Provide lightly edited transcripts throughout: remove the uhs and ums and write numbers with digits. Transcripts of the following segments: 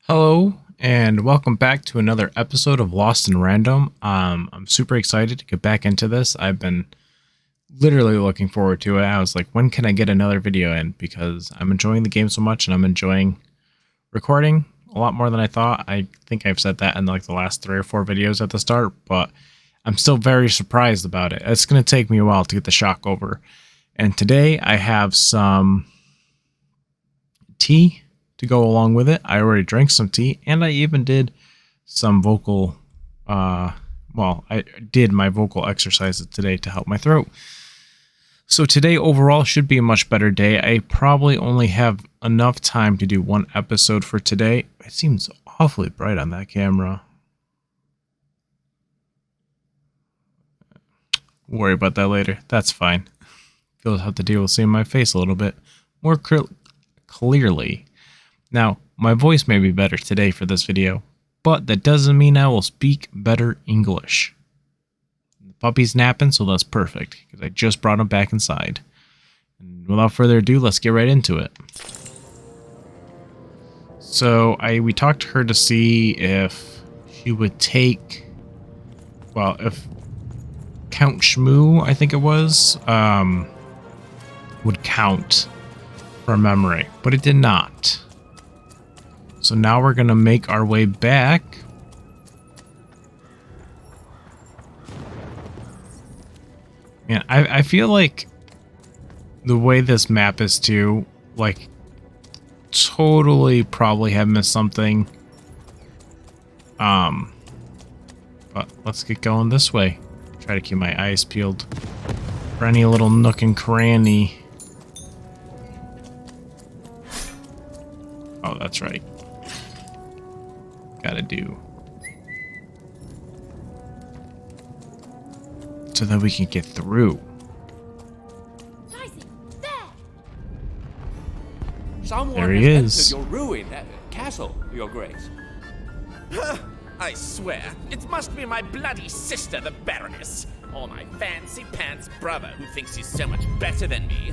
Hello, and welcome back to another episode of Lost in Random. I'm super excited to get back into this. I've been literally looking forward to it. I was like, when can I get another video in? Because I'm enjoying the game so much, and I'm enjoying recording a lot more than I thought. I think I've said that in like the last 3 or 4 videos at the start, but I'm still very surprised about it. It's going to take me a while to get the shock over. And today I have some tea to go along with it. I already drank some tea, and I even did some vocal I did my vocal exercises today to help my throat. So today overall should be a much better day. I probably only have enough time to do 1 episode for today. It seems awfully bright on that camera. Worry about that later. That's fine. You'll have to deal with seeing my face a little bit more clearly. Now, my voice may be better today for this video, but that doesn't mean I will speak better English. The puppy's napping, so that's perfect, because I just brought him back inside. And without further ado, let's get right into it. So, we talked to her to see if she would take, well, if Count Shmoo, I think it was, would count for memory, but it did not. So now we're gonna make our way back. And I feel like the way this map is too, like, totally probably have missed something. But let's get going this way. Try to keep my eyes peeled for any little nook and cranny. Oh, that's right. Gotta do. So that we can get through. There he is. Your ruin, castle, Your Grace. I swear, it must be my bloody sister, the Baroness, or my fancy pants brother who thinks he's so much better than me,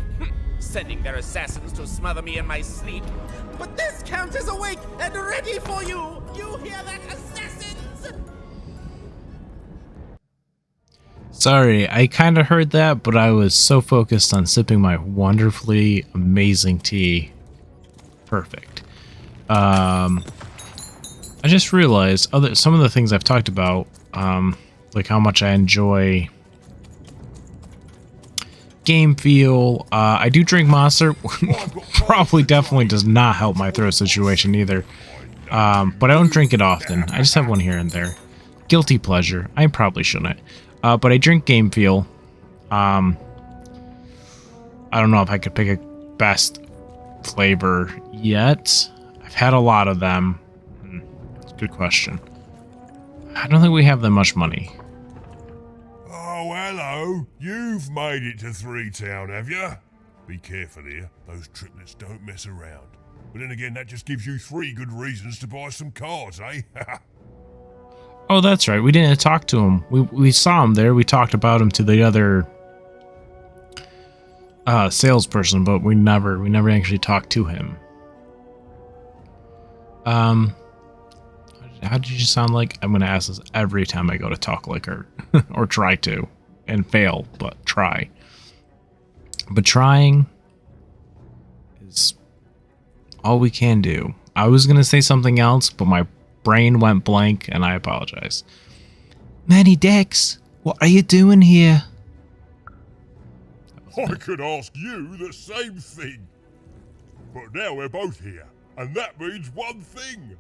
sending their assassins to smother me in my sleep. But this count is awake and ready for you! You hear that, assassins? Sorry, I kind of heard that, but I was so focused on sipping my wonderfully amazing tea. Perfect. I just realized some of the things I've talked about, like how much I enjoy game feel. I do drink Monster. Probably definitely does not help my throat situation either. But I don't drink it often. I just have one here and there. Guilty pleasure. I probably shouldn't. But I drink game feel. I don't know if I could pick a best flavor yet. I've had a lot of them. Good question. I don't think we have that much money. Oh, hello. You've made it to 3 Town, have you? Be careful here. Those triplets don't mess around. But then again, that just gives you 3 good reasons to buy some cards, eh? Oh, that's right. We didn't talk to him. We saw him there. We talked about him to the other salesperson, but we never actually talked to him. How did you sound like? I'm gonna ask this every time I go to talk like her, or try to, and fail, but try. But trying is all we can do. I was gonna say something else, but my brain went blank, and I apologize. Manny Dex, what are you doing here? I could ask you the same thing. But now we're both here, and that means one thing.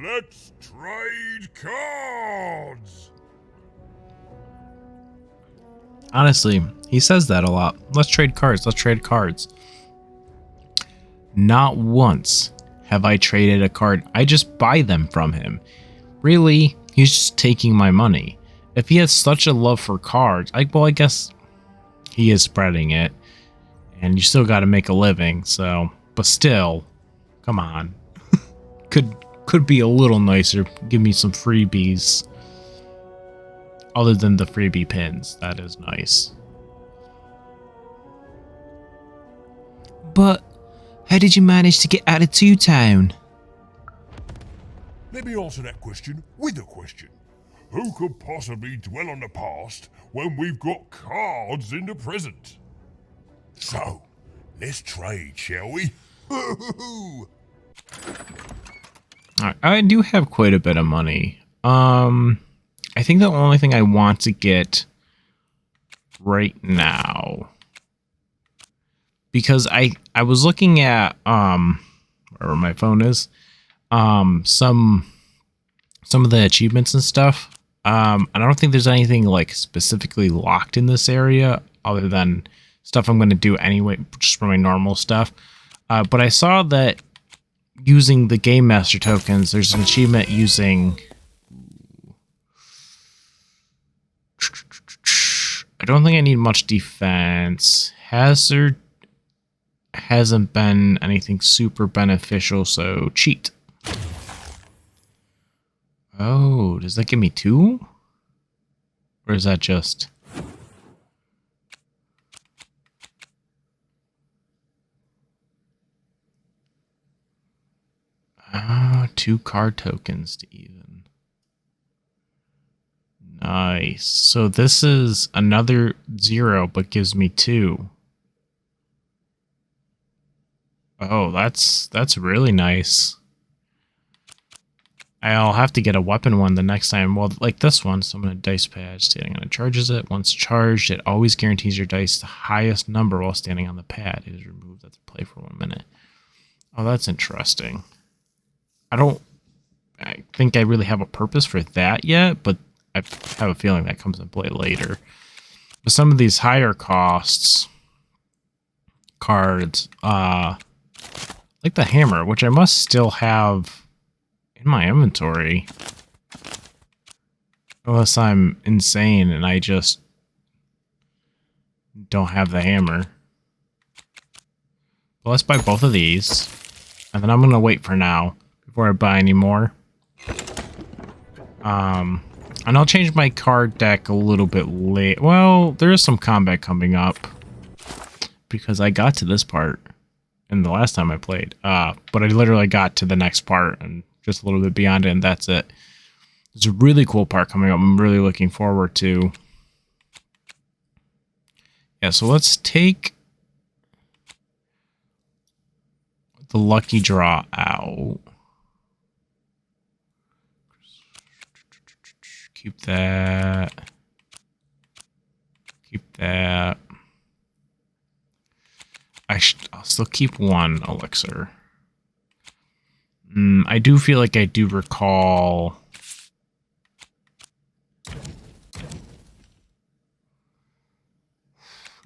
Let's trade cards! Honestly, he says that a lot. Let's trade cards, let's trade cards. Not once have I traded a card. I just buy them from him. Really, he's just taking my money. If he has such a love for cards, I guess he is spreading it. And you still gotta make a living, so... But still, come on. Could be a little nicer. Give me some freebies. Other than the freebie pins. That is nice. But how did you manage to get out of Two Town? let me answer that question with a question. Who could possibly dwell on the past when we've got cards in the present? So, let's trade, shall we? Alright, I do have quite a bit of money. I think the only thing I want to get right now, because I was looking at wherever my phone is, some of the achievements and stuff. And I don't think there's anything like specifically locked in this area other than stuff I'm going to do anyway, just for my normal stuff. But I saw that using the Game Master tokens, there's an achievement using... I don't think I need much defense. Hazard hasn't been anything super beneficial, so cheat. Oh, does that give me 2? Or is that just... Ah, 2 card tokens to even. Nice. So this is another 0, but gives me 2. Oh, that's really nice. I'll have to get a weapon one the next time. Well, like this one. So I'm going to dice pad. Standing on it charges it. Once charged, it always guarantees your dice the highest number while standing on the pad. It is removed at the play for 1 minute. Oh, that's interesting. I think I really have a purpose for that yet, but I have a feeling that comes into play later. But some of these higher costs cards, like the hammer, which I must still have in my inventory. Unless I'm insane and I just don't have the hammer. Well, let's buy both of these. And then I'm going to wait for now before I buy any more. And I'll change my card deck a little bit late. Well, there is some combat coming up. Because I got to this part in the last time I played. But I literally got to the next part and just a little bit beyond it, and that's it. There's a really cool part coming up I'm really looking forward to. Yeah, so let's take the lucky draw out. Keep that. Keep that. I'll still keep 1 elixir. I do feel like I do recall...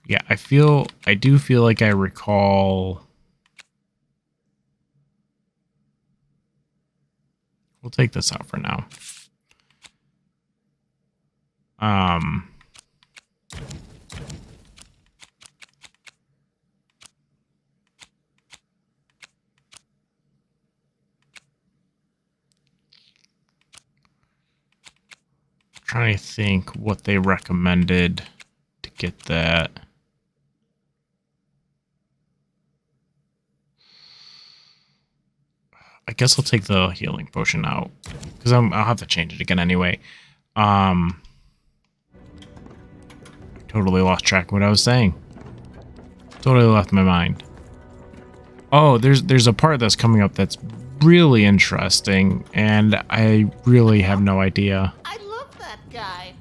Yeah, I do feel like I recall... We'll take this out for now. Trying to think what they recommended to get that. I guess I'll take the healing potion out because I'll have to change it again anyway. Totally lost track of what I was saying. Totally left my mind. Oh, there's a part that's coming up that's really interesting, and I really have no idea. I love that guy.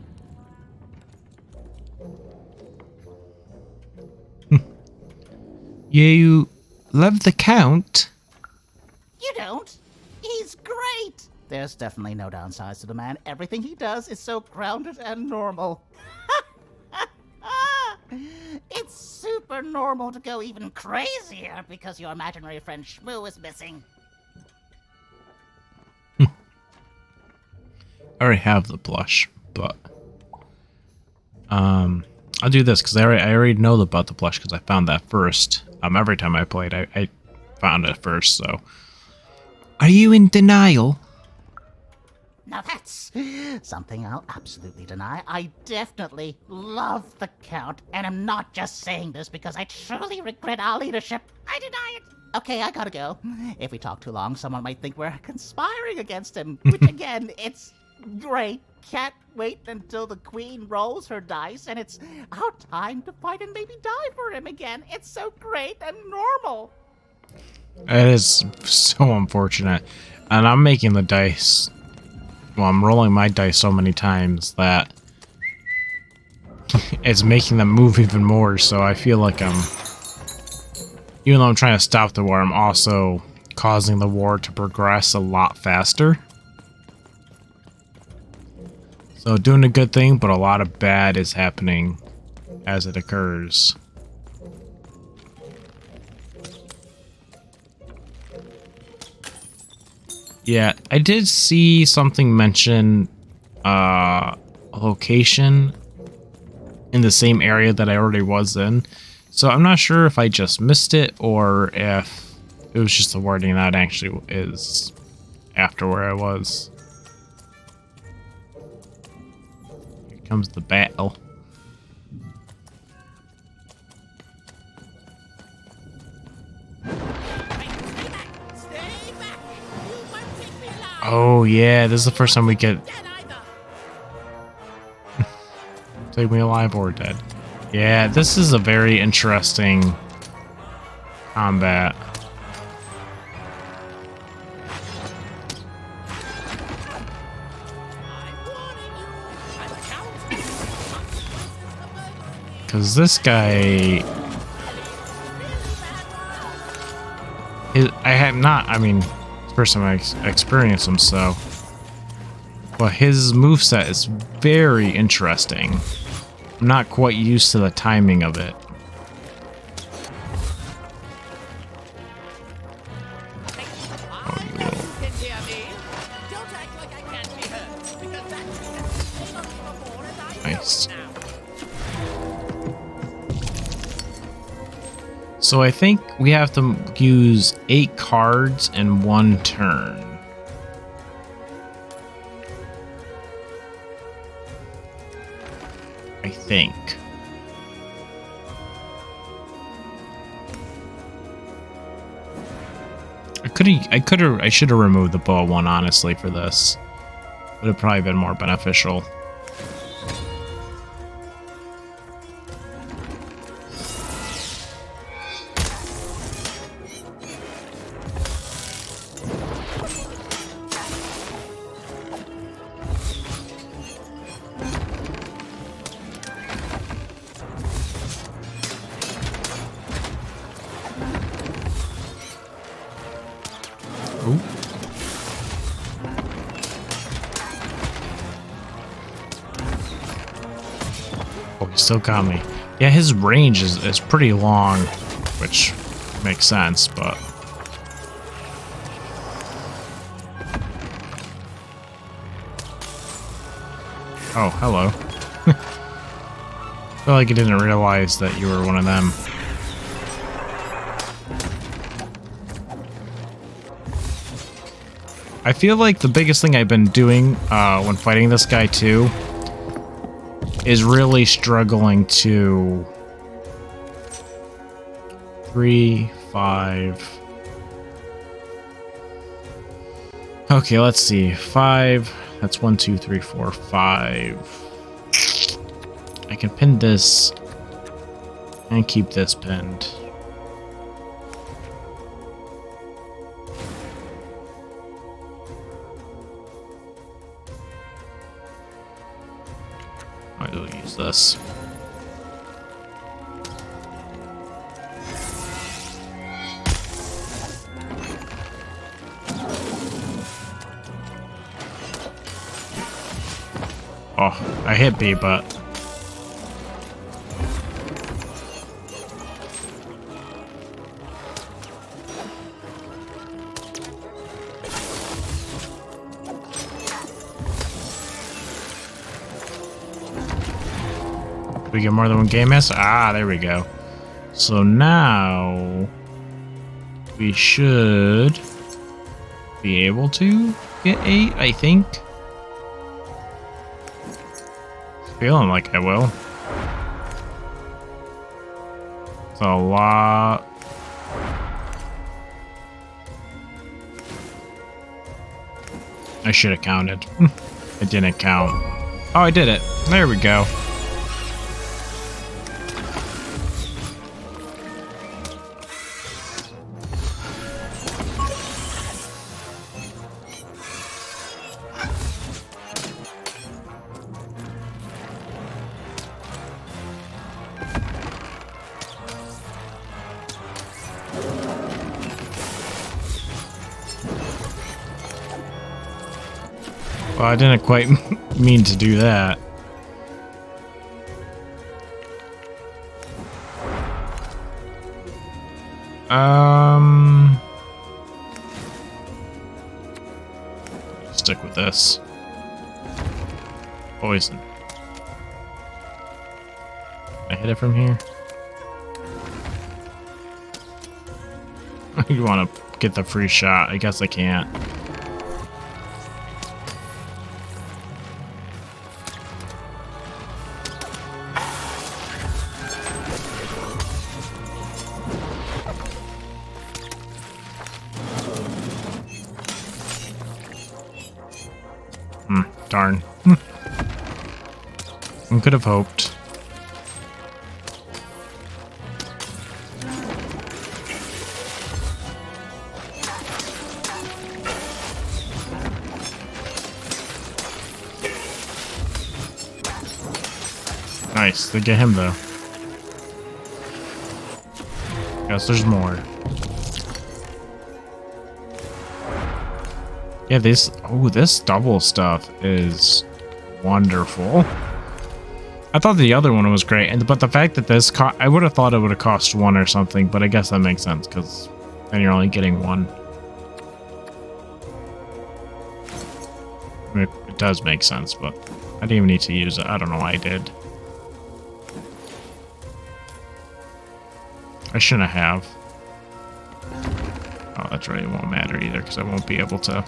You love the Count? You don't. He's great. There's definitely no downsides to the man. Everything he does is so grounded and normal. It's super normal to go even crazier because your imaginary friend Shmoo is missing. I already have the plush, but I'll do this because I already know about the plush because I found that first. Every time I played, I found it first. So, are you in denial? Now that's something I'll absolutely deny. I definitely love the Count, and I'm not just saying this because I truly regret our leadership. I deny it. Okay, I gotta go. If we talk too long, someone might think we're conspiring against him. Which, again, it's great. Can't wait until the queen rolls her dice and it's our time to fight and maybe die for him again. It's so great and normal. It is so unfortunate. And I'm making the dice. Well, I'm rolling my dice so many times that it's making them move even more. So I feel like even though I'm trying to stop the war, I'm also causing the war to progress a lot faster. So doing a good thing, but a lot of bad is happening as it occurs. Yeah, I did see something mention a location in the same area that I already was in. So I'm not sure if I just missed it or if it was just the wording that actually is after where I was. Here comes the battle. Oh yeah, this is the first time we get take me alive or dead. Yeah, this is a very interesting combat. Because this guy... I mean, it's the first time I experienced him, so... But his moveset is very interesting. I'm not quite used to the timing of it. Nice. So I think we have to use 8 cards in 1 turn. I think. I should have removed the bow one, honestly, for this. Would have probably been more beneficial. Oh, he still got me. Yeah, his range is pretty long, which makes sense, but... Oh, hello. I feel like I didn't realize that you were one of them. I feel like the biggest thing I've been doing when fighting this guy too is really struggling to 3, 5. Okay, let's see. 5. That's 1, 2, 3, 4, 5. I can pin this and keep this pinned. I will use this. Oh, I hit B, but we get more than one game miss? Ah, there we go. So now we should be able to get 8, I think. Feeling like I will. It's a lot I should have counted. I didn't count. Oh, I did it. There we go. Well, I didn't quite mean to do that. Stick with this. Poison. Can I hit it from here? You want to get the free shot? I guess I can't. Darn. I could have hoped. Nice, they get him though. Guess there's more. Yeah, this double stuff is wonderful. I thought the other one was great, but the fact that this I would have thought it would have cost one or something, but I guess that makes sense because then you're only getting one. I mean, it does make sense, but I didn't even need to use it. I don't know why I did. I shouldn't have. Oh, that's right. It won't matter either because I won't be able to.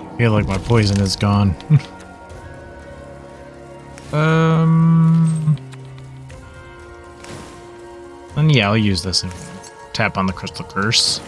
I feel like my poison is gone. And yeah, I'll use this and tap on the crystal curse.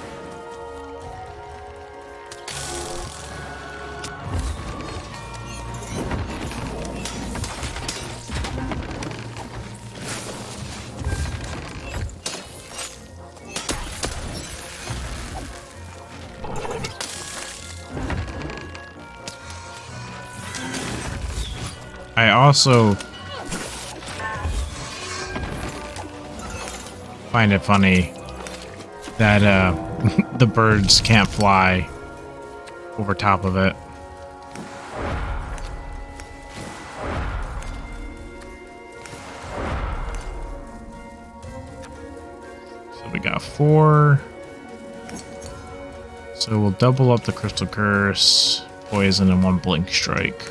I also find it funny that the birds can't fly over top of it. So we got 4. So we'll double up the crystal curse, poison, and 1 blink strike.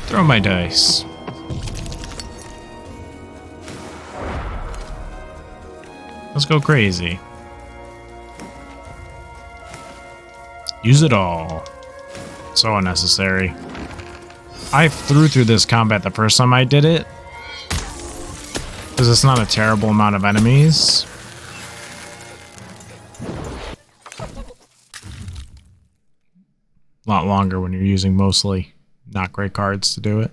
Throw my dice. Let's go crazy. Use it all. So unnecessary. I threw through this combat the first time I did it, because it's not a terrible amount of enemies. A lot longer when you're using mostly not great cards to do it.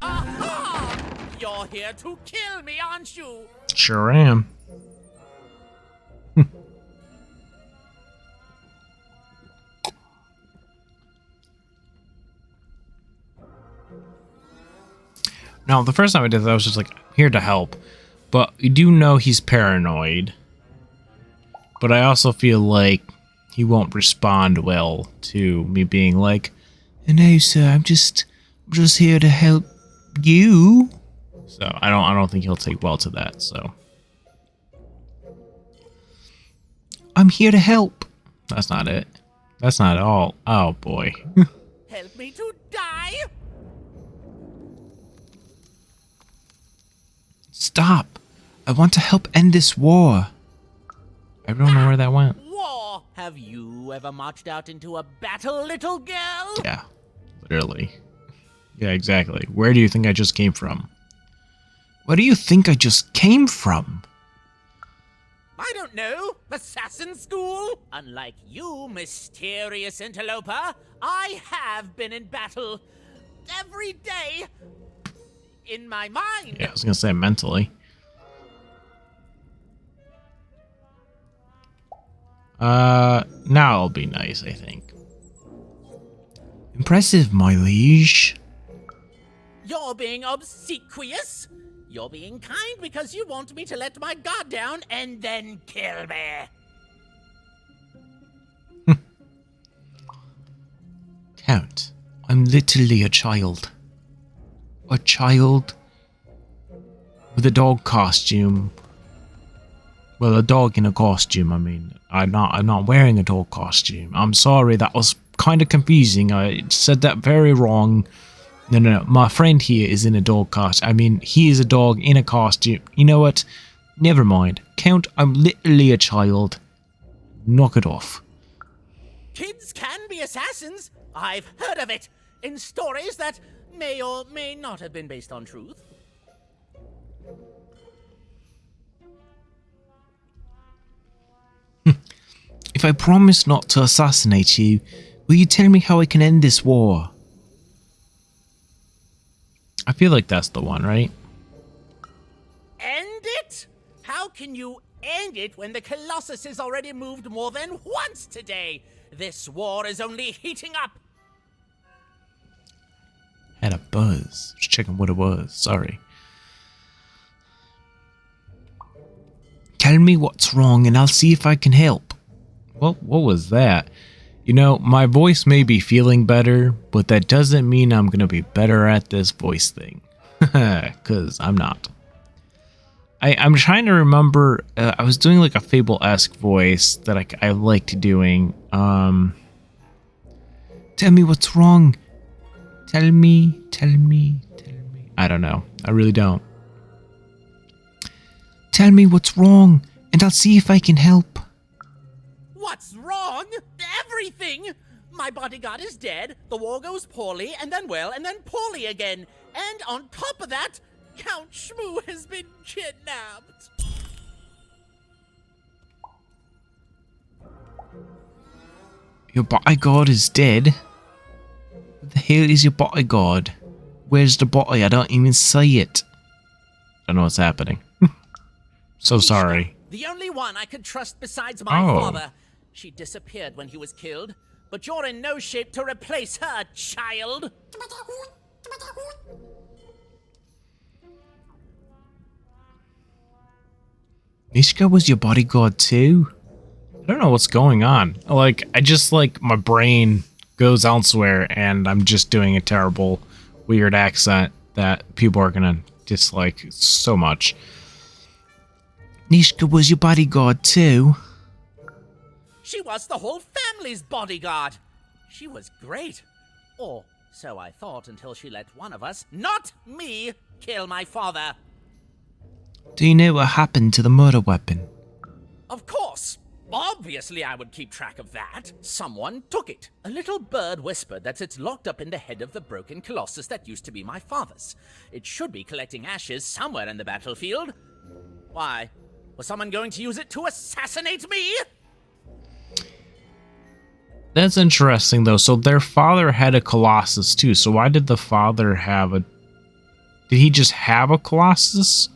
Aha! You're here to kill me, aren't you? Sure am. Now, the first time I did that, I was just like, here to help. But we do know he's paranoid. But I also feel like he won't respond well to me being like, "No, sir, I'm just here to help you." So I don't think he'll take well to that. So I'm here to help. That's not it. That's not at all. Oh boy. Help me to die? Stop. I want to help end this war. I don't know where that went. War! Have you ever marched out into a battle, little girl? Yeah, literally. Yeah, exactly. Where do you think I just came from? Where do you think I just came from? I don't know. Assassin school? Unlike you, mysterious interloper, I have been in battle every day in my mind. Yeah, I was gonna say mentally. Now I'll be nice, I think. Impressive, my liege. You're being obsequious. You're being kind because you want me to let my guard down and then kill me. Count, I'm literally a child. A child with a dog costume. Well, a dog in a costume, I mean. I'm not wearing a dog costume. I'm sorry, that was kind of confusing. I said that very wrong. No. My friend here is in a dog costume. I mean, he is a dog in a costume. You know what? Never mind. Count, I'm literally a child. Knock it off. Kids can be assassins. I've heard of it in stories that may or may not have been based on truth. If I promise not to assassinate you, will you tell me how I can end this war? I feel like that's the one, right? End it? How can you end it when the Colossus has already moved more than once today? This war is only heating up. Had a buzz. Just checking what it was. Sorry. Tell me what's wrong and I'll see if I can help. Well, what was that? You know, my voice may be feeling better, but that doesn't mean I'm gonna be better at this voice thing. Because I'm not. I'm trying to remember, I was doing like a Fable-esque voice that I liked doing. Tell me what's wrong. Tell me. I don't know. I really don't. Tell me what's wrong, and I'll see if I can help. What's wrong? Everything! My bodyguard is dead, the war goes poorly, and then well, and then poorly again. And on top of that, Count Shmoo has been kidnapped. Your bodyguard is dead? What the hell is your bodyguard? Where's the body? I don't even see it. I don't know what's happening. So sorry. The only one I could trust besides my father. She disappeared when he was killed, but you're in no shape to replace her, child. Mishka was your bodyguard too? I don't know what's going on. Like, I just, like, my brain goes elsewhere and I'm just doing a terrible, weird accent that people are gonna dislike so much. Nishka was your bodyguard too? She was the whole family's bodyguard. She was great. Or so I thought until she let one of us, not me, kill my father. Do you know what happened to the murder weapon? Of course. Obviously I would keep track of that. Someone took it. A little bird whispered that it's locked up in the head of the broken colossus that used to be my father's. It should be collecting ashes somewhere in the battlefield. Why? Was someone going to use it to assassinate me? That's interesting though. So their father had a colossus too. So why did the father have a... Did he just have a colossus?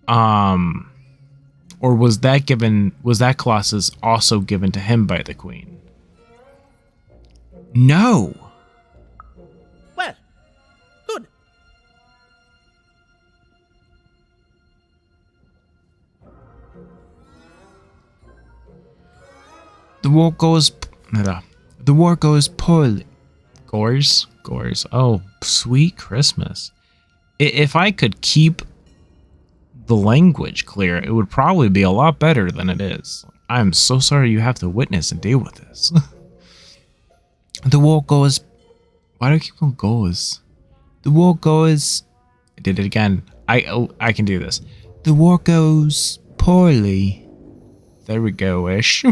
Or was that colossus also given to him by the queen? No. Well, good. The war goes... The war goes poorly. Gores? Oh, sweet Christmas. If I could keep the language clear, it would probably be a lot better than it is. I'm so sorry you have to witness and deal with this. The war goes... Why do I keep going goes? The war goes... I did it again. I can do this. The war goes poorly. There we go-ish.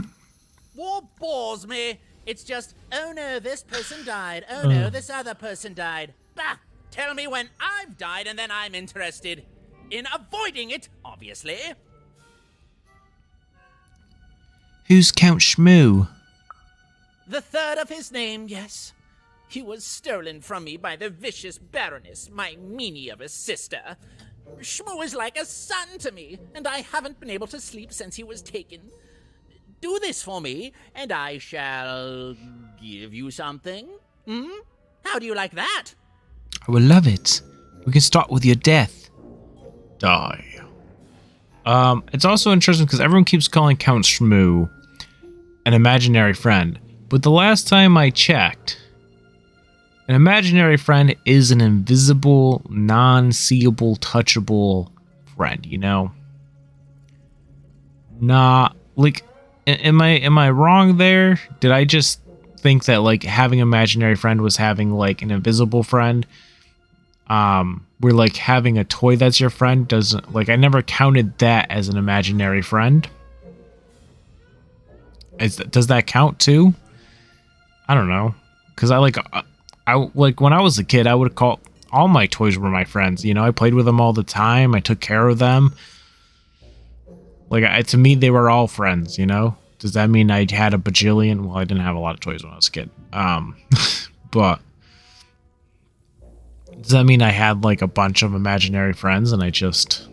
War bores me. It's just, oh no, this person died. Oh no, this other person died. Bah! Tell me when I've died and then I'm interested in avoiding it, obviously. Who's Count Shmoo? The third of his name, yes. He was stolen from me by the vicious Baroness, my meanie of a sister. Shmoo is like a son to me, and I haven't been able to sleep since he was taken. Do this for me, and I shall give you something. How do you like that? I will love it. We can start with your death. Die. It's also interesting because everyone keeps calling Count Shmoo an imaginary friend. But the last time I checked, an imaginary friend is an invisible, non-seeable, touchable friend, you know? Nah, like, am I wrong there? Did I just think that, like, having an imaginary friend was having, like, an invisible friend? Where, like, having a toy that's your friend doesn't, like, I never counted that as an imaginary friend. Does that count too? I don't know. Because I like when I was a kid, I would call all my toys were my friends. You know, I played with them all the time. I took care of them. Like, to me, they were all friends, you know? Does that mean I had a bajillion? Well, I didn't have a lot of toys when I was a kid. But does that mean I had, like, a bunch of imaginary friends and I just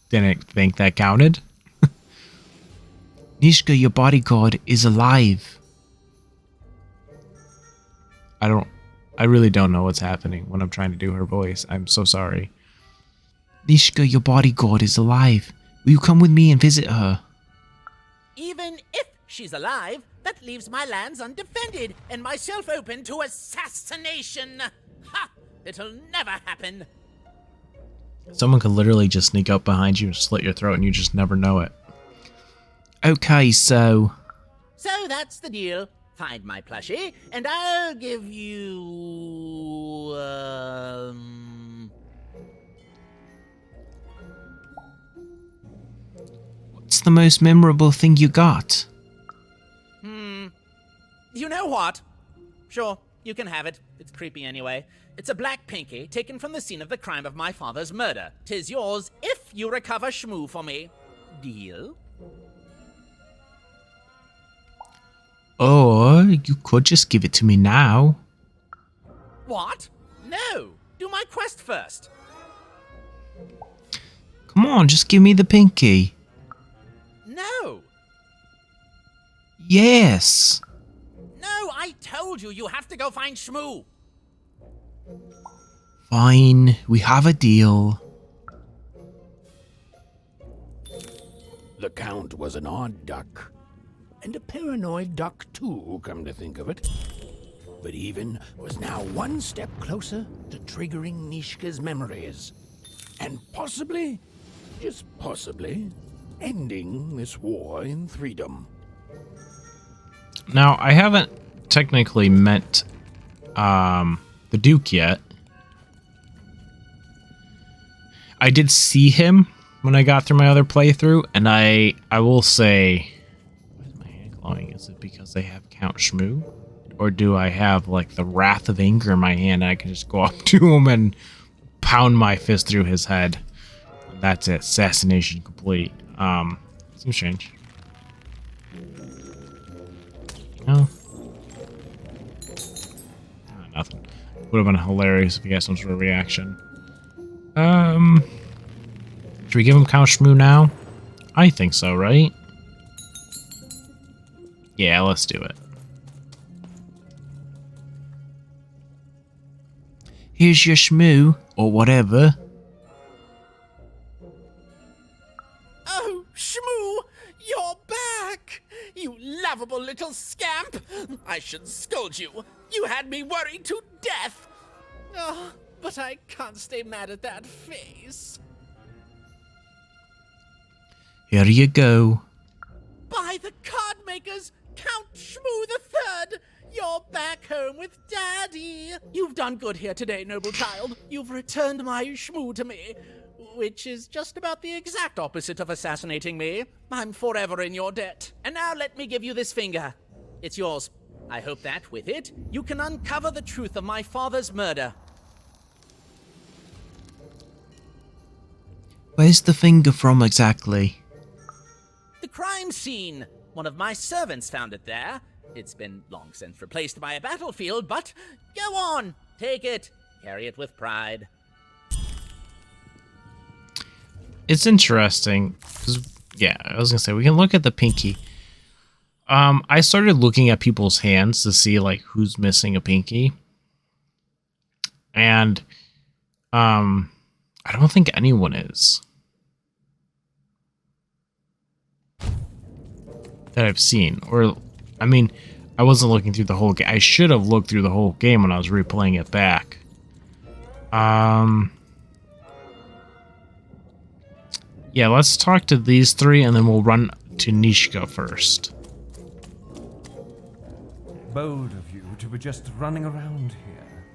didn't think that counted? Nishka, your bodyguard, is alive. I really don't know what's happening when I'm trying to do her voice. I'm so sorry. Nishka, your bodyguard is alive. Will you come with me and visit her? Even if she's alive, that leaves my lands undefended and myself open to assassination. Ha! It'll never happen. Someone could literally just sneak up behind you and slit your throat and you just never know it. Okay, so... So that's the deal. Find my plushie, and I'll give you... What's the most memorable thing you got? You know what? Sure, you can have it. It's creepy anyway. It's a black pinky taken from the scene of the crime of my father's murder. 'Tis yours if you recover Shmoo for me. Deal? Or you could just give it to me now. What? No! Do my quest first. Come on, just give me the pinky. No! Yes. No, I told you, you have to go find Shmoo. Fine, we have a deal. The Count was an odd duck. And a paranoid duck too, come to think of it. But even was now one step closer to triggering Nishka's memories. And possibly, just possibly, ending this war in freedom. Now, I haven't technically met the Duke yet. I did see him when I got through my other playthrough, and I will say... Why is my hand glowing? Is it because I have Count Shmoo? Or do I have, like, the Wrath of Anger in my hand and I can just go up to him and pound my fist through his head? That's it. Assassination complete. Seems strange. No. Nothing. Would have been hilarious if he got some sort of reaction. Should we give him Count Shmoo now? I think so, right? Yeah, let's do it. Here's your Shmoo, or whatever. Oh, Shmoo, you're back! You lovable little scamp! I should scold you. You had me worried to death. Oh, but I can't stay mad at that face. Here you go. By the card makers, Count Shmoo the Third! You're back home with Daddy! You've done good here today, noble child. You've returned my Shmoo to me, which is just about the exact opposite of assassinating me. I'm forever in your debt. And now let me give you this finger. It's yours. I hope that, with it, you can uncover the truth of my father's murder. Where's the finger from exactly? The crime scene. One of my servants found it there. It's been long since replaced by a battlefield, but go on, take it, carry it with pride. It's interesting, 'cause, yeah, I was gonna say, we can look at the pinky. I started looking at people's hands to see, like, who's missing a pinky. And, I don't think anyone is. That I've seen. Or, I mean, I wasn't looking through the whole game. I should have looked through the whole game when I was replaying it back. Yeah, let's talk to these three, and then we'll run to Nishka first. Bold of you to be just running around here.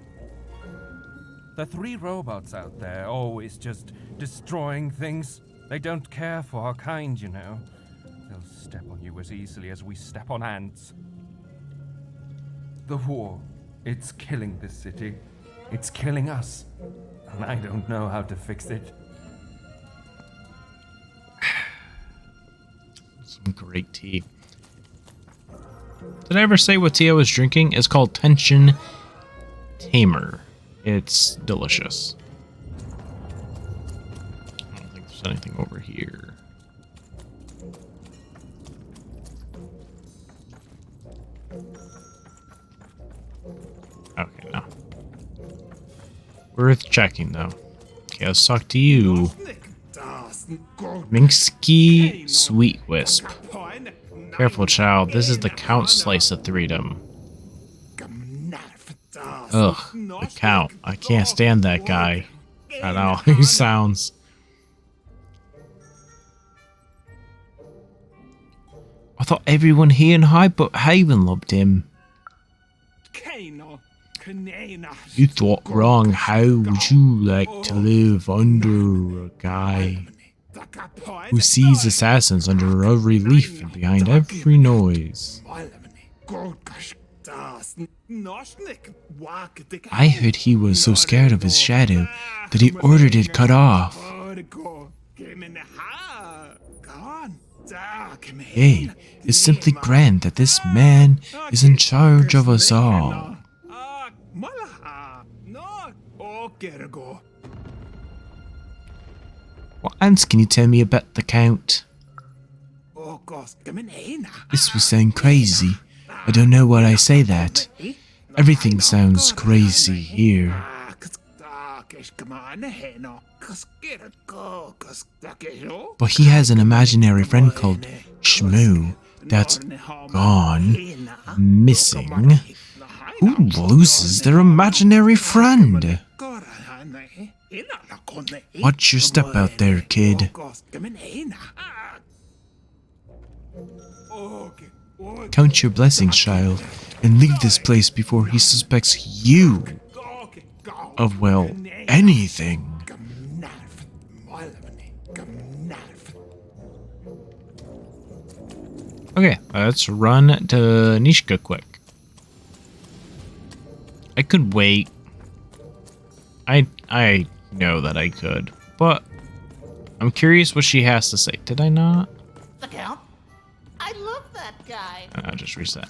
The three robots out there, always just destroying things. They don't care for our kind, you know. They'll step on you as easily as we step on ants. The war, it's killing this city. It's killing us. And I don't know how to fix it. Some great tea. Did I ever say what tea I was drinking? It's called Tension Tamer. It's delicious. I don't think there's anything over here. Okay, no. Worth checking, though. Okay, let's talk to you. Minksky Sweet Wisp. Careful, child. This is the Count Slice of Threedom. Ugh, the Count. I can't stand that guy. I don't know how he sounds. I thought everyone here in Haven loved him. You thought wrong. How would you like to live under a guy who sees assassins under every leaf and behind every noise? I heard he was so scared of his shadow that he ordered it cut off. Hey, it's simply grand that this man is in charge of us all. What else can you tell me about the Count? This will sound crazy. I don't know why I say that. Everything sounds crazy here. But he has an imaginary friend called Shmoo that's gone missing. Who loses their imaginary friend? Watch your step out there, kid. Count your blessings, child, and leave this place before he suspects you of, well, anything. Okay, let's run to Nishka quick. I could wait. I know that I could, but I'm curious what she has to say. Did I not? The Count? I love that guy. I'll just reset.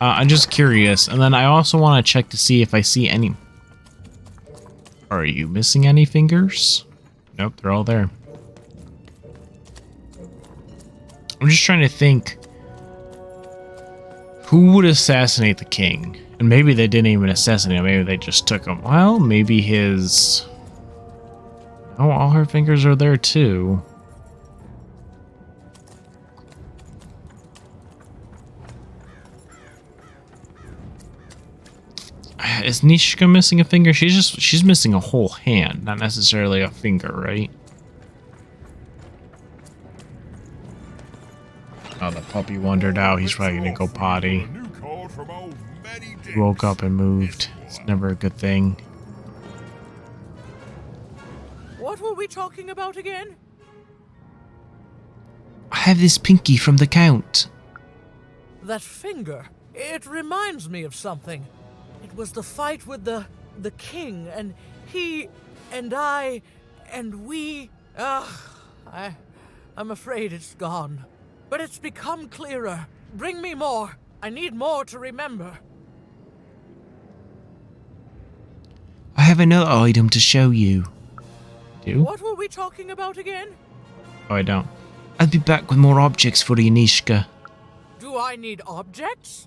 I'm just curious, and then I also want to check to see if I see any... Are you missing any fingers? Nope, they're all there. I'm just trying to think... Who would assassinate the king? And maybe they didn't even assassinate him, maybe they just took him. Well, maybe his... Oh, all her fingers are there too. Is Nishka missing a finger? She's missing a whole hand, not necessarily a finger, right? Oh, the puppy wandered out. He's probably gonna go potty. He woke up and moved. It's never a good thing. What were we talking about again? I have this pinky from the Count. That finger. It reminds me of something. It was the fight with the king, and he, and I, and we. I'm afraid it's gone. But it's become clearer. Bring me more. I need more to remember. I have another item to show you. Do? What were we talking about again? Oh, I don't. I'll be back with more objects for you, Nishka. Do I need objects?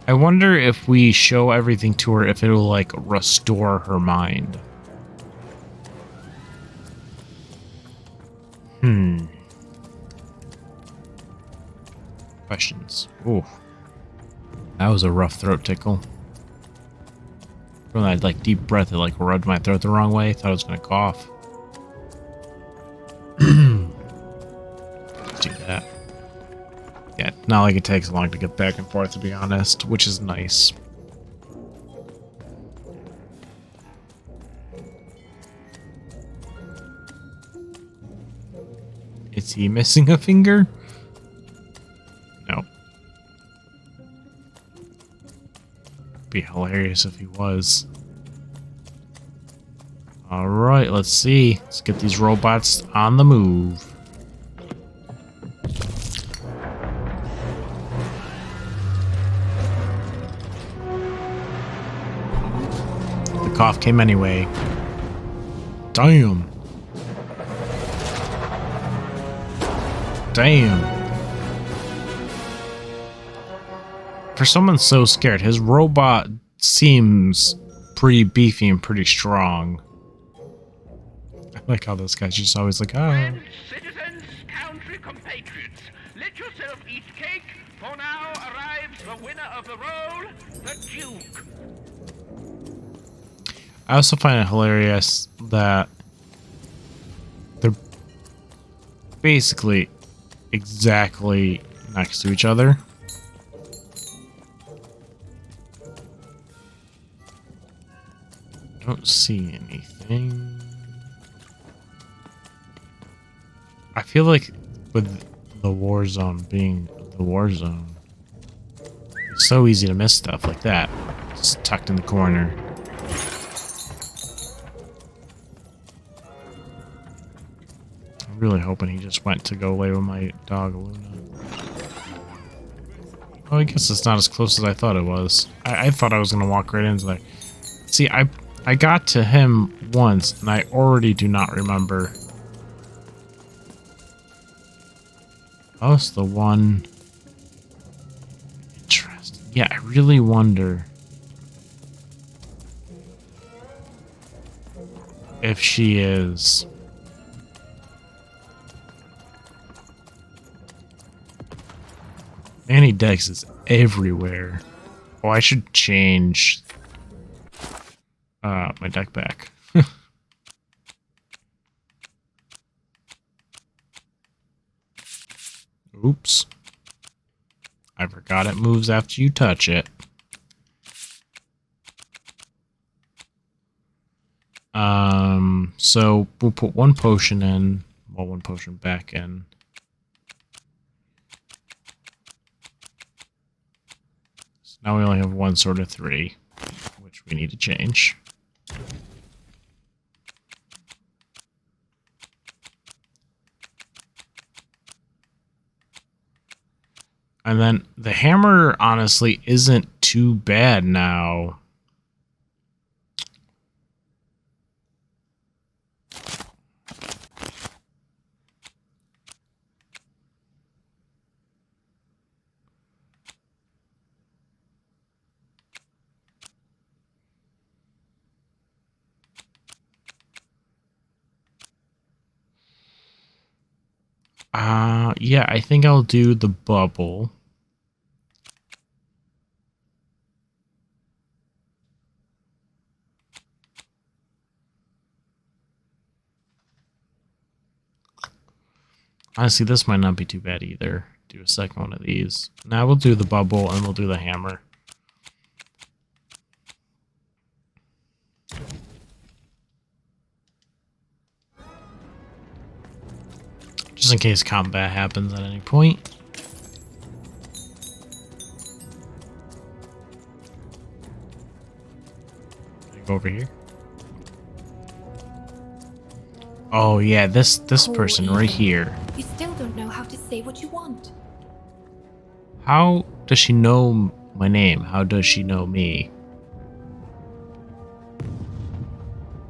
I wonder if we show everything to her, if it'll, like, restore her mind. Questions. Ooh. That was a rough throat tickle. From that, like, deep breath, it, like, rubbed my throat the wrong way. Thought I was gonna cough. Let's do that. Yeah, not like it takes long to get back and forth, to be honest, which is nice. Is he missing a finger? No. Be hilarious if he was. Alright, let's see. Let's get these robots on the move. The cough came anyway. Damn. Damn. For someone so scared, his robot seems pretty beefy and pretty strong. I like how this guy's just always like, oh. Friends, citizens, country compatriots, let yourself eat cake, for now arrives the winner of the role, the Duke. I also find it hilarious that they're basically exactly next to each other. I don't see anything. I feel like with the war zone being the war zone, it's so easy to miss stuff like that. Just tucked in the corner. I'm really hoping he just went to go away with my dog, Luna. Oh, I guess it's not as close as I thought it was. I thought I was going to walk right into there. See, I got to him once, and I already do not remember. Oh, it's the one. Interesting. Yeah, I really wonder if she is. Annie Dex is everywhere. Oh, I should change my deck back. Oops. I forgot it moves after you touch it. So we'll put one potion in, well, one potion back in. So now we only have one sort of 3, which we need to change. And then the hammer, honestly, isn't too bad now. Yeah, I think I'll do the bubble. Honestly, this might not be too bad either. Do a second one of these. Now we'll do the bubble and we'll do the hammer. Just in case combat happens at any point. Go over here. Oh yeah, this person right here. You still don't know how to say what you want. How does she know my name? How does she know me?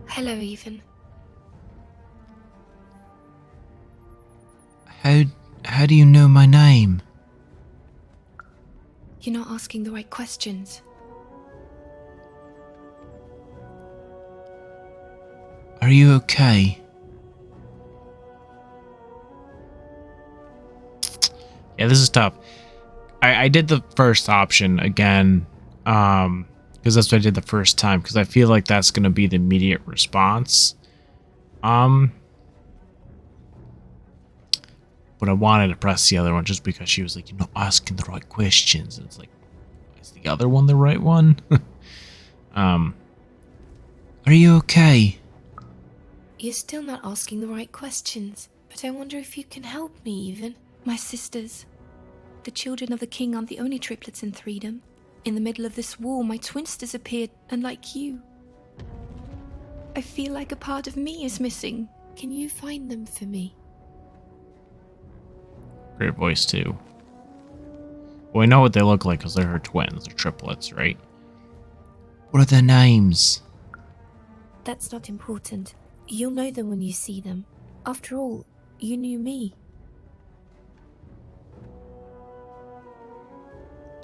Hello, Ethan. How do you know my name? You're not asking the right questions. Are you okay? Yeah, this is tough. I did the first option again, because that's what I did the first time, because I feel like that's going to be the immediate response. But I wanted to press the other one just because she was like, you're not asking the right questions. And it's like, is the other one the right one? Are you okay? You're still not asking the right questions, but I wonder if you can help me, even. My sisters. The children of the king aren't the only triplets in Threedom. In the middle of this war, my twins disappeared, unlike you. I feel like a part of me is missing. Can you find them for me? Great voice, too. Well, we know what they look like because they're her twins. They're triplets, right? What are their names? That's not important. You'll know them when you see them. After all, you knew me.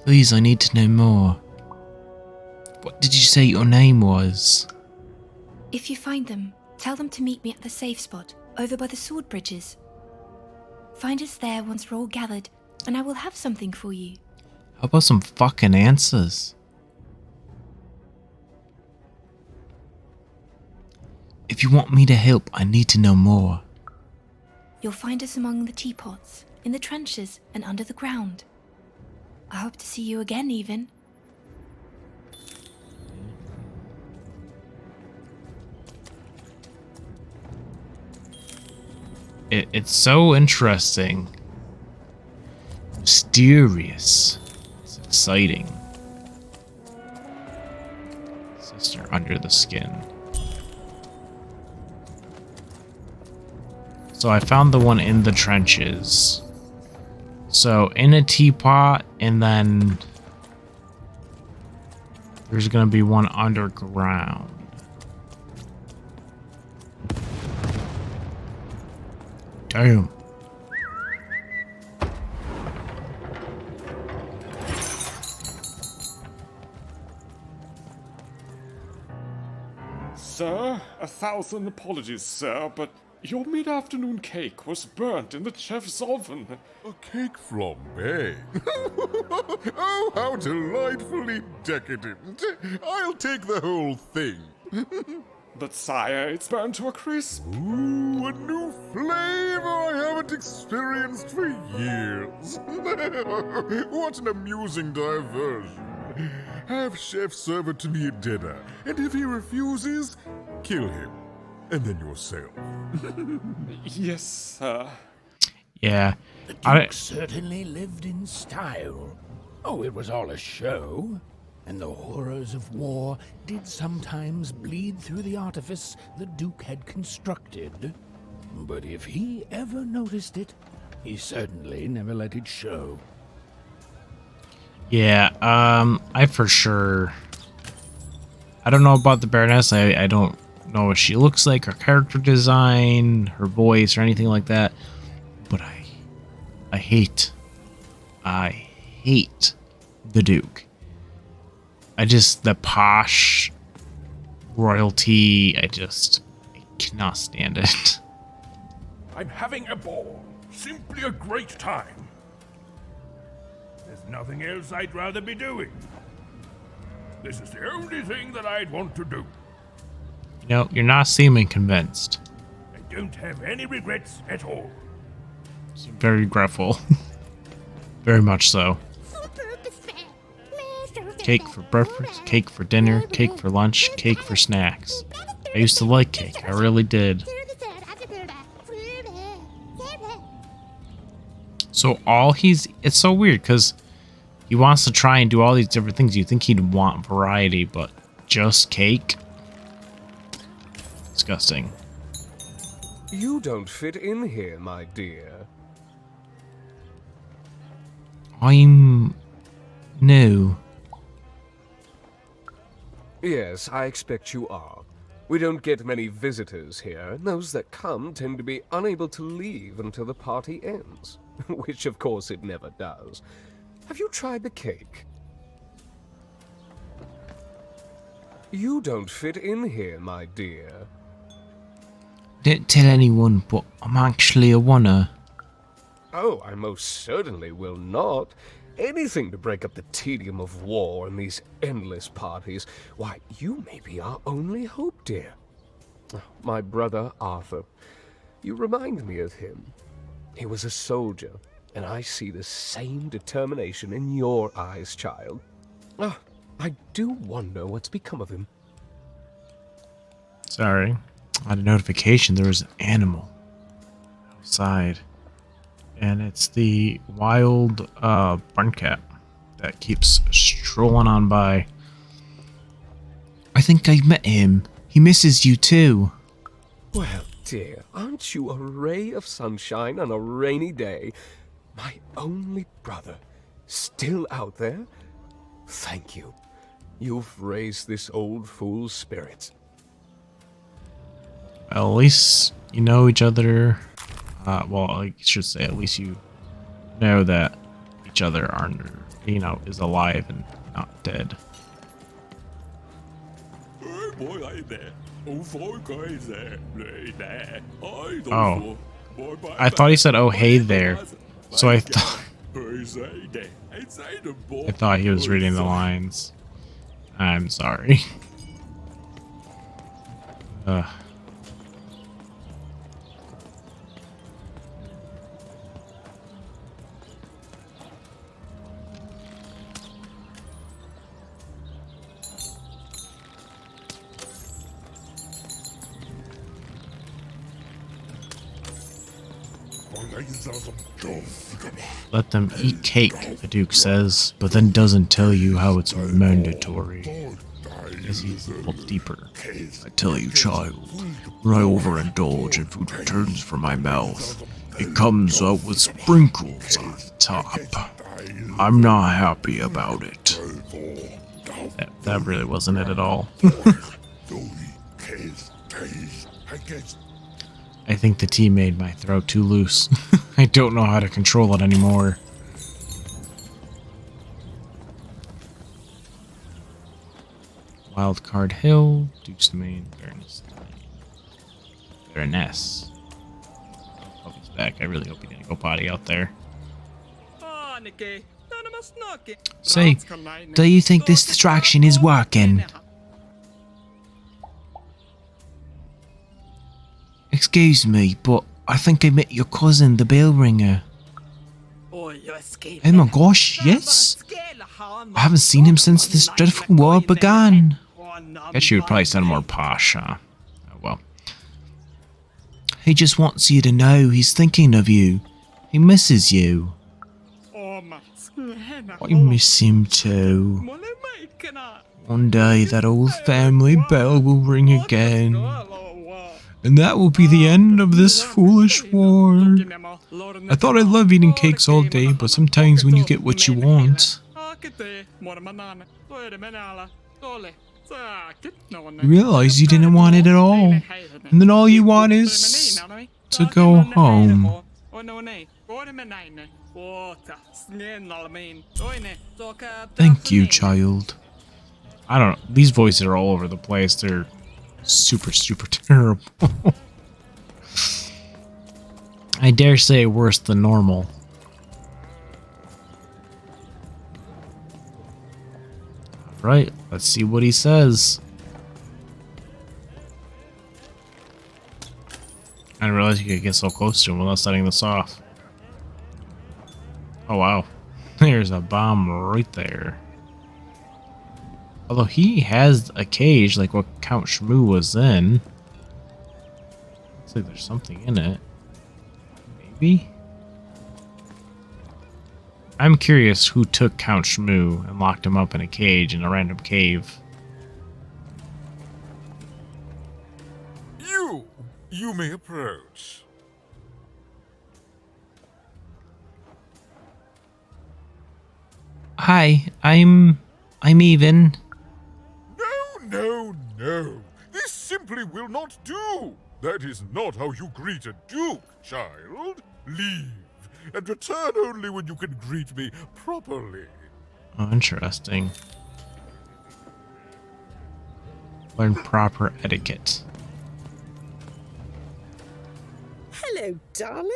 Please, I need to know more. What did you say your name was? If you find them, tell them to meet me at the safe spot, over by the sword bridges. Find us there once we're all gathered, and I will have something for you. How about some fucking answers? If you want me to help, I need to know more. You'll find us among the teapots, in the trenches, and under the ground. I hope to see you again, even. It's so interesting. Mysterious. It's exciting. Sister under the skin. So I found the one in the trenches. So in a teapot, and then there's gonna be one underground. Damn. Sir, 1,000 apologies, sir, but your mid-afternoon cake was burnt in the chef's oven. A cake flambe? Oh, how delightfully decadent. I'll take the whole thing. But sire, it's burned to a crisp. Ooh, a new flavor I haven't experienced for years. What an amusing diversion. Have chef serve it to me at dinner, and if he refuses, kill him. And then yourself. Yes, sir. Yeah. The Duke certainly lived in style. Oh, it was all a show. And the horrors of war did sometimes bleed through the artifice the Duke had constructed. But if he ever noticed it, he certainly never let it show. Yeah, I for sure... I don't know about the Baroness. I don't know what she looks like, her character design, her voice, or anything like that. But I hate the Duke. The posh royalty, I cannot stand it. I'm having a ball. Simply a great time. There's nothing else I'd rather be doing. This is the only thing that I'd want to do. You know, you're not seeming convinced. I don't have any regrets at all. Very regretful. Very much so. Cake for breakfast, cake for dinner, cake for lunch, cake for snacks. I used to like cake, I really did. So it's so weird because he wants to try and do all these different things. You'd think he'd want variety, but just cake? Disgusting. You don't fit in here, my dear. I'm new. Yes, I expect you are. We don't get many visitors here, and those that come tend to be unable to leave until the party ends. Which, of course, it never does. Have you tried the cake? You don't fit in here, my dear. Don't tell anyone, but I'm actually a oner. Oh, I most certainly will not. Anything to break up the tedium of war and these endless parties. Why, you may be our only hope, dear. My brother Arthur. You remind me of him. He was a soldier, and I see the same determination in your eyes, child. I do wonder what's become of him. Sorry. I had a notification there was an animal outside. And it's the wild barn cat that keeps strolling on by. I think I met him. He misses you too. Well, dear, aren't you a ray of sunshine on a rainy day? My only brother, still out there? Thank you. You've raised this old fool's spirits. Well, at least you know each other. Well, I should say at least you know that each other is alive and not dead. Oh. I thought he said, oh, hey there. So I thought he was reading the lines. I'm sorry. Let them eat cake, the Duke says, but then doesn't tell you how it's mandatory. As he looks deeper. I tell you, child, when I overindulge and food returns from my mouth, it comes out with sprinkles on top. I'm not happy about it. That really wasn't it at all. I think the tea made my throat too loose. I don't know how to control it anymore. Wildcard Hill, Duke's Domain, Baroness. Hope he's back. I really hope he didn't go potty out there. Say, do you think this distraction is working? Excuse me, but I think I met your cousin, the bell ringer. Oh my gosh, yes? I haven't seen him since this dreadful war began. Guess you would probably sound more posh, huh? Oh well. He just wants you to know he's thinking of you. He misses you. I miss him too. One day that old family bell will ring again. And that will be the end of this foolish war. I thought I loved eating cakes all day, but sometimes when you get what you want, you realize you didn't want it at all. And then all you want is to go home. Thank you, child. I don't know. These voices are all over the place. They're super terrible. I dare say worse than normal. Right, let's see what he says. I didn't realize you could get so close to him without setting this off. Oh, wow. There's a bomb right there. Although he has a cage like what Count Shmoo was in. Looks like there's something in it. Maybe? I'm curious who took Count Shmoo and locked him up in a cage in a random cave. You may approach. Hi, I'm Even. No. This simply will not do. That is not how you greet a duke, child. Leave, and return only when you can greet me properly. Oh, interesting. Learn proper etiquette. Hello, darling.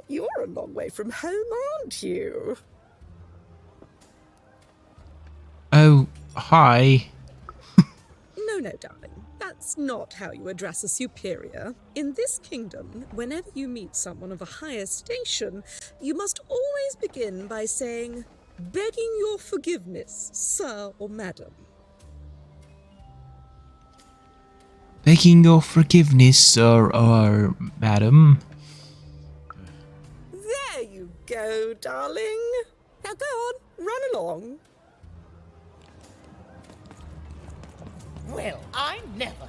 You're a long way from home, aren't you? Oh, hi. No, darling. That's not how you address a superior. In this kingdom, whenever you meet someone of a higher station, you must always begin by saying, "Begging your forgiveness, sir or madam." Begging your forgiveness, sir or madam. There you go, darling. Now go on, run along. Well, I never.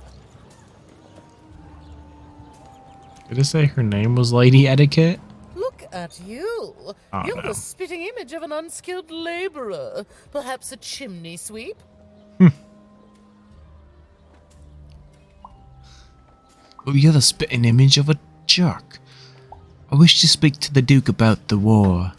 Did it say her name was Lady Etiquette? Look at you. Oh, You're no. the spitting image of an unskilled laborer. Perhaps a chimney sweep? Oh, you're the spitting image of a jerk. I wish to speak to the Duke about the war.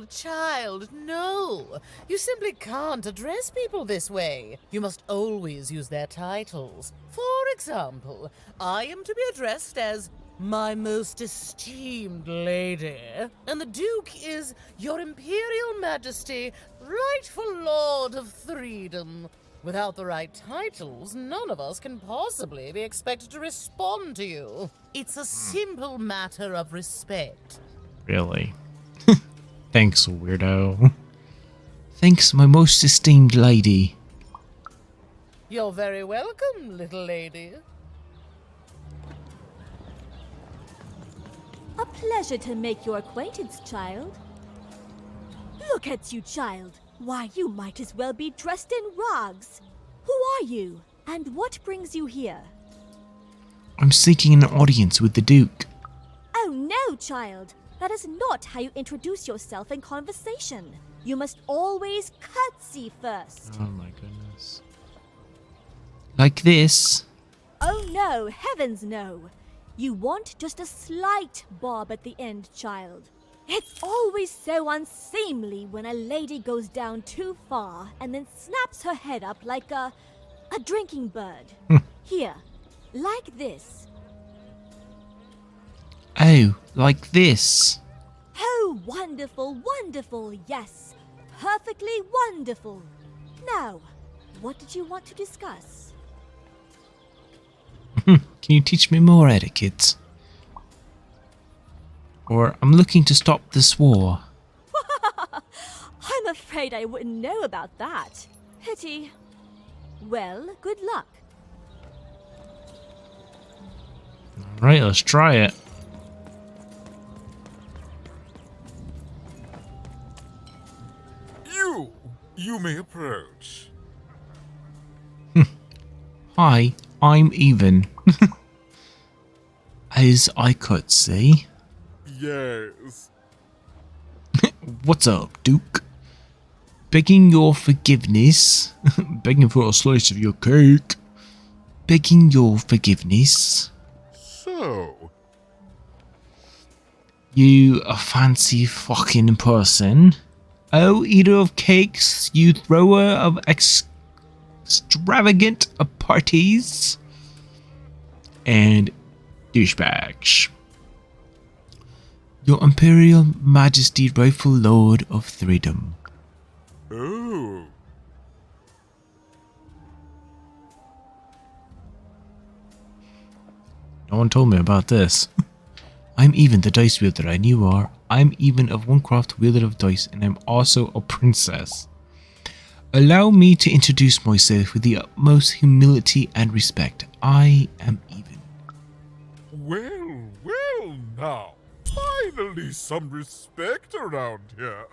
Child, no. You simply can't address people this way. You must always use their titles. For example, I am to be addressed as my most esteemed lady, and the Duke is Your Imperial Majesty, rightful Lord of Freedom. Without the right titles, none of us can possibly be expected to respond to you. It's a simple matter of respect. Really? Thanks, weirdo. Thanks, my most esteemed lady. You're very welcome, little lady. A pleasure to make your acquaintance, child. Look at you, child. Why, you might as well be dressed in rags. Who are you? And what brings you here? I'm seeking an audience with the Duke. Oh no, child. That is not how you introduce yourself in conversation. You must always curtsy first. Oh my goodness. Like this? Oh no, heavens no. You want just a slight bob at the end, child. It's always so unseemly when a lady goes down too far and then snaps her head up like a drinking bird. Here, like this. Oh, like this. Oh, wonderful, wonderful, yes. Perfectly wonderful. Now, what did you want to discuss? Can you teach me more etiquette? Or I'm looking to stop this war. I'm afraid I wouldn't know about that. Pity. Well, good luck. Alright, let's try it. You may approach. Hi, I'm Even. As I could see. Yes. What's up, Duke? Begging your forgiveness. Begging for a slice of your cake. Begging your forgiveness. So? You a fancy fucking person. Oh, eater of cakes, you thrower of extravagant parties. And douchebags. Your Imperial Majesty, rightful Lord of Freedom. Oh. No one told me about this. I'm even the dice wielder, and you are. I'm even of one craft wielder of dice, and I'm also a princess. Allow me to introduce myself with the utmost humility and respect. I am even. Well, well now. Finally some respect around here.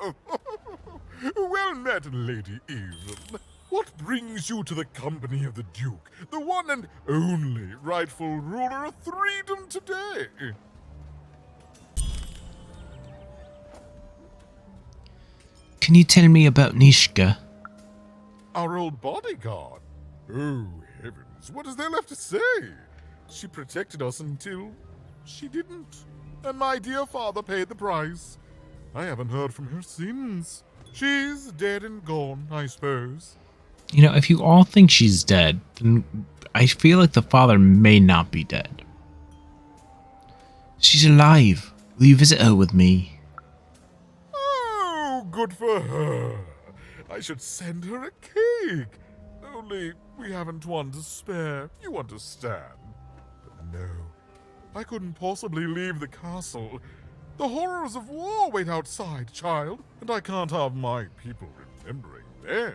Well met, Lady Even. What brings you to the company of the Duke, the one and only rightful ruler of Threedom today? Can you tell me about Nishka? Our old bodyguard. Oh, heavens, what is there left to say? She protected us until she didn't. And my dear father paid the price. I haven't heard from her since. She's dead and gone, I suppose. You know, if you all think she's dead, then I feel like the father may not be dead. She's alive. Will you visit her with me? Oh, good for her. I should send her a cake. Only we haven't one to spare, you understand. But no, I couldn't possibly leave the castle. The horrors of war wait outside, child, and I can't have my people remembering them.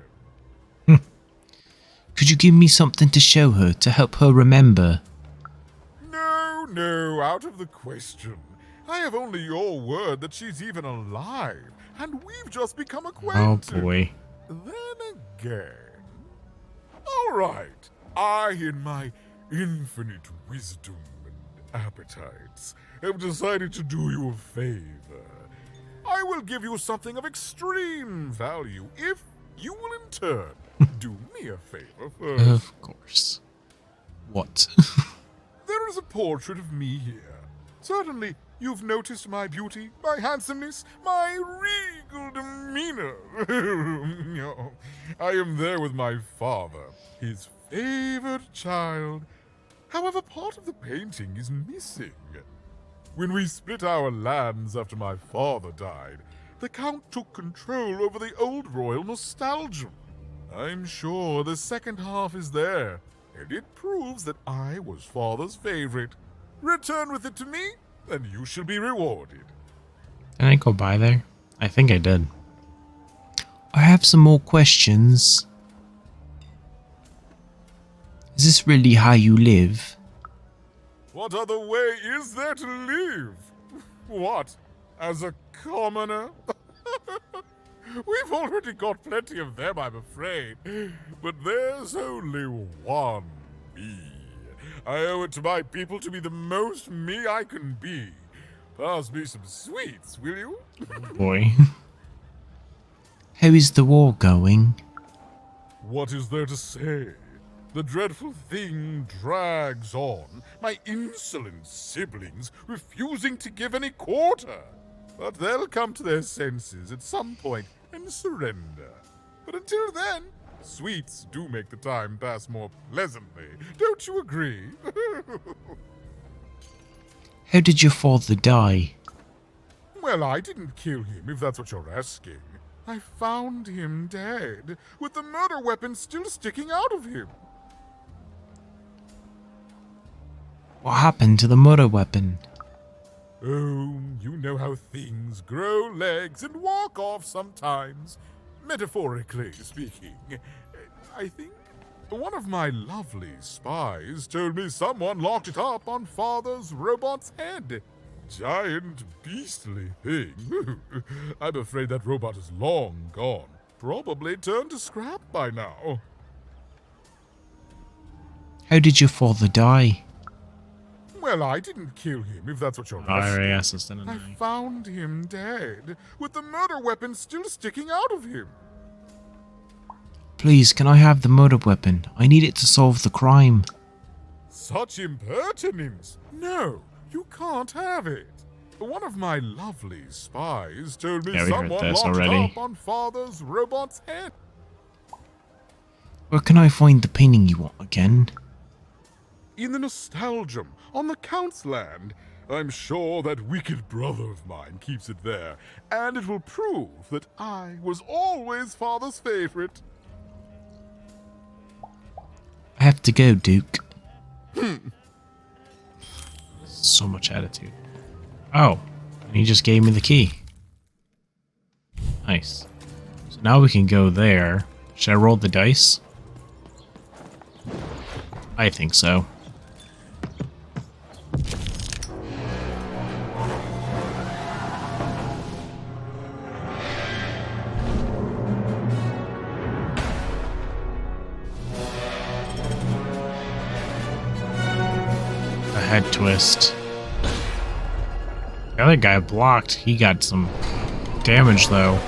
Could you give me something to show her, to help her remember? No, no, out of the question. I have only your word that she's even alive, and we've just become acquainted. Oh boy. Then again. All right, I, in my infinite wisdom and appetites, have decided to do you a favor. I will give you something of extreme value if you will in turn do me a favor first. Of course. What? There is a portrait of me here. Certainly, you've noticed my beauty, my handsomeness, my regal demeanor. I am there with my father, his favored child. However, part of the painting is missing. When we split our lands after my father died, the Count took control over the old royal nostalgia. I'm sure the second half is there, and it proves that I was father's favorite. Return with it to me, and you shall be rewarded. Did I go by there? I think I did. I have some more questions. Is this really how you live? What other way is there to live? What, as a commoner? We've already got plenty of them, I'm afraid. But there's only one me. I owe it to my people to be the most me I can be. Pass me some sweets, will you? Oh boy. How is the war going? What is there to say? The dreadful thing drags on, my insolent siblings refusing to give any quarter. But they'll come to their senses at some point and surrender. But until then, sweets do make the time pass more pleasantly. Don't you agree? How did your father die? Well, I didn't kill him, if that's what you're asking. I found him dead, with the murder weapon still sticking out of him. What happened to the murder weapon? Oh, you know how things grow legs and walk off sometimes. Metaphorically speaking. I think one of my lovely spies told me someone locked it up on Father's robot's head. Giant, beastly thing. I'm afraid that robot is long gone. Probably turned to scrap by now. How did your father die? Well, I didn't kill him, if that's what you're I asking. already asked this, didn't I I? found him dead, with the murder weapon still sticking out of him. Please, can I have the murder weapon? I need it to solve the crime. Such impertinence! No, you can't have it. One of my lovely spies told me Yeah, we heard someone this locked already. it up on Father's robot's head. Where can I find the painting you want again? In the nostalgium, on the Count's land. I'm sure that wicked brother of mine keeps it there, and it will prove that I was always Father's favorite. I have to go, Duke. So much attitude. Oh, and he just gave me the key. Nice. So now we can go there. Should I roll the dice? I think so. A head twist. The other guy blocked. He got some damage though.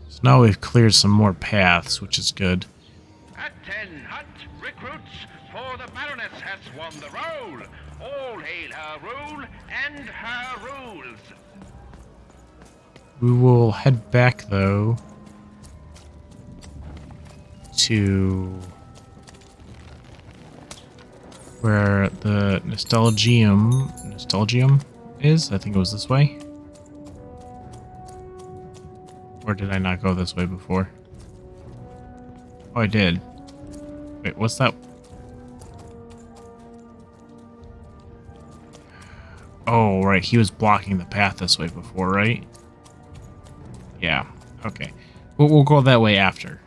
So now we've cleared some more paths, which is good. At 10 hut recruits, for the Baroness has won the roll. All hail her rule and her rules. We will head back though to where the Nostalgium is. I think it was this way. Or did I not go this way before? Oh, I did. Wait, what's that? Oh, right. He was blocking the path this way before, right? Yeah. Okay. We'll go that way after.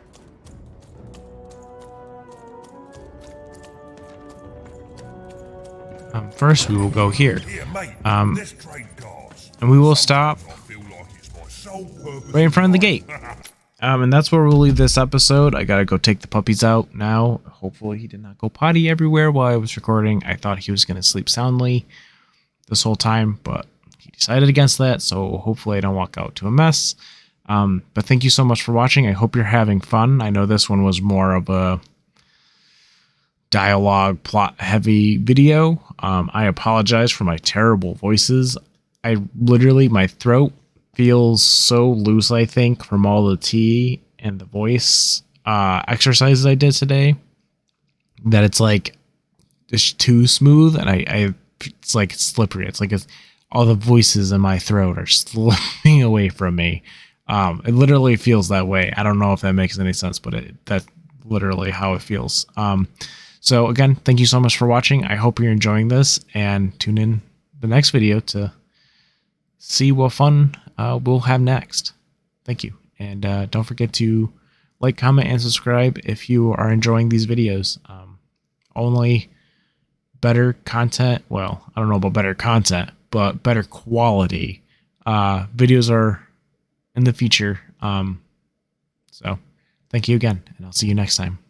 First, we will go here. And we will stop right in front of the gate. And that's where we'll leave this episode. I gotta go take the puppies out now. Hopefully he did not go potty everywhere while I was recording. I thought he was gonna sleep soundly this whole time, but he decided against that, so hopefully I don't walk out to a mess. But thank you so much for watching. I hope you're having fun. I know this one was more of a dialogue plot heavy video. I apologize for my terrible voices. My throat feels so loose, I think, from all the tea and the voice exercises I did today, that it's like just too smooth, and it's like slippery. It's like all the voices in my throat are slipping away from me. It literally feels that way. I don't know if that makes any sense, but that's literally how it feels. So again, thank you so much for watching. I hope you're enjoying this, and tune in the next video to see what fun we'll have next. Thank you. And don't forget to like, comment, and subscribe if you are enjoying these videos. Only better content. Well, I don't know about better content, but better quality videos are in the future. So thank you again, and I'll see you next time.